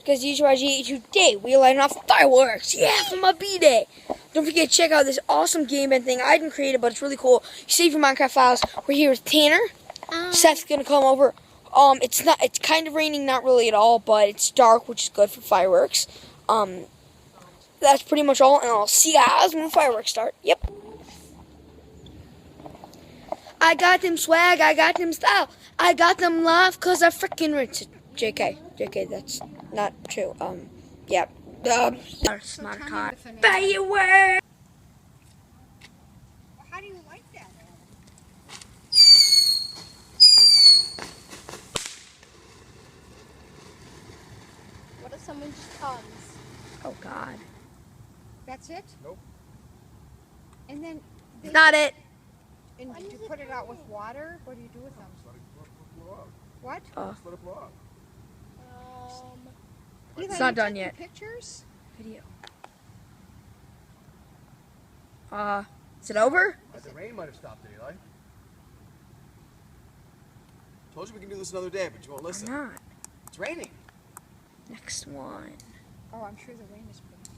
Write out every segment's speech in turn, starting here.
Because today we are lighting off fireworks. Yeah, for my B-Day. Don't forget to check out this awesome game band thing. I didn't create it, but it's really cool. You save your Minecraft files. We're here with Tanner. Seth's gonna come over. It's kind of raining, not really at all, but it's dark, which is good for fireworks. That's pretty much all, and I'll see you guys when the fireworks start. Yep. I got them swag, I got them style, I got them love, cause I freaking rich. JK, that's not true. Yeah. Smart car. Fireworks! How do you like that? What if someone just comes? Oh God. That's it? Nope. And then they, Not it. and did you put it out with water? What do you do with them? Just let it blow up. What? Just let it blow up. Eli, It's not you done taking yet. Pictures? Video. Is it over? The rain might have stopped it, Eli. Told you we can do this another day, but you won't listen. Not. It's raining. Next one. Oh, I'm sure the rain is pretty.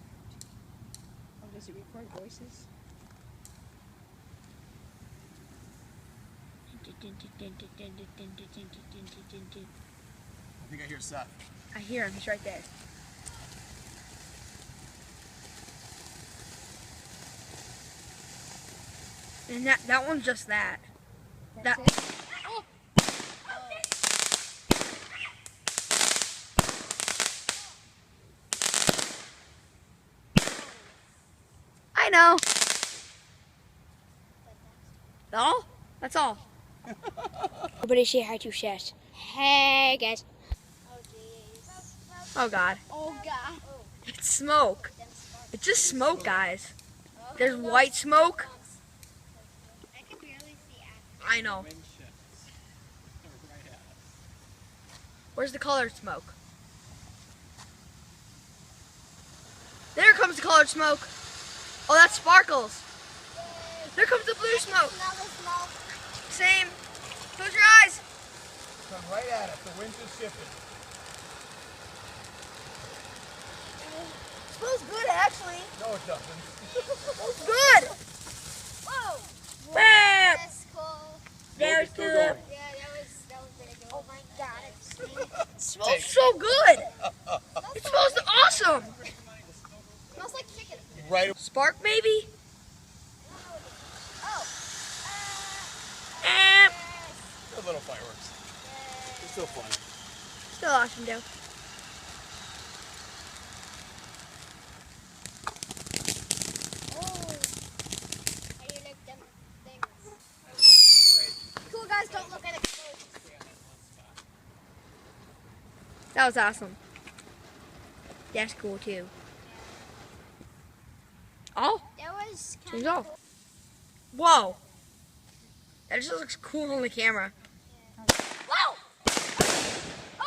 Oh, does it record voices? I think I hear Seth. I hear him. He's right there. And that one's just that. That's That- it? I know. All? That's all. Everybody say hi to Seth. Hey guys. Oh, jeez. Oh God. Oh, God. It's smoke. It's just smoke, guys. There's white smoke. I can barely see after. I know. Where's the colored smoke? There comes the colored smoke. Oh, that's sparkles. There comes the blue smoke. Another smoke. Same. Close your eyes. Come right at it. The wind's just shifting. Smells good, actually. No, it doesn't. Smells good. Whoa. Bam. That's cool. That was Still good. going. Yeah, that was pretty good. Oh my God, it's sweet. It smells so good. It smells awesome. Smells like chicken. Right. Spark, maybe? Oh. Eh. They're little fireworks. It's still fun. Still awesome, though. Oh. How do you like them things? Cool guys don't look at it. That was awesome. That's cool, too. Oh, That was change kind of off. Whoa. That just looks cool on the camera. Whoa! Oh!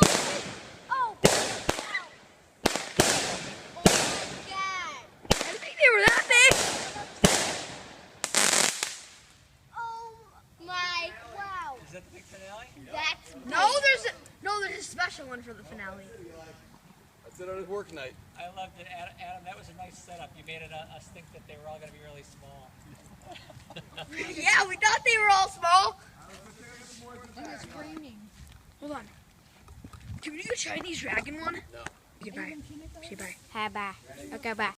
Oh! Oh my God! I didn't think they were that big. Oh my! Wow! Is that the big finale? That's There's a special one for the finale. That's it on his work night. I loved it, Adam. That was a nice setup. You made us think that they were all going to be really small. Yeah, we thought they were all small. And it's raining. Hold on. Can we do a Chinese dragon one? No. Okay, bye. Okay, bye. Hi, bye. Okay, bye.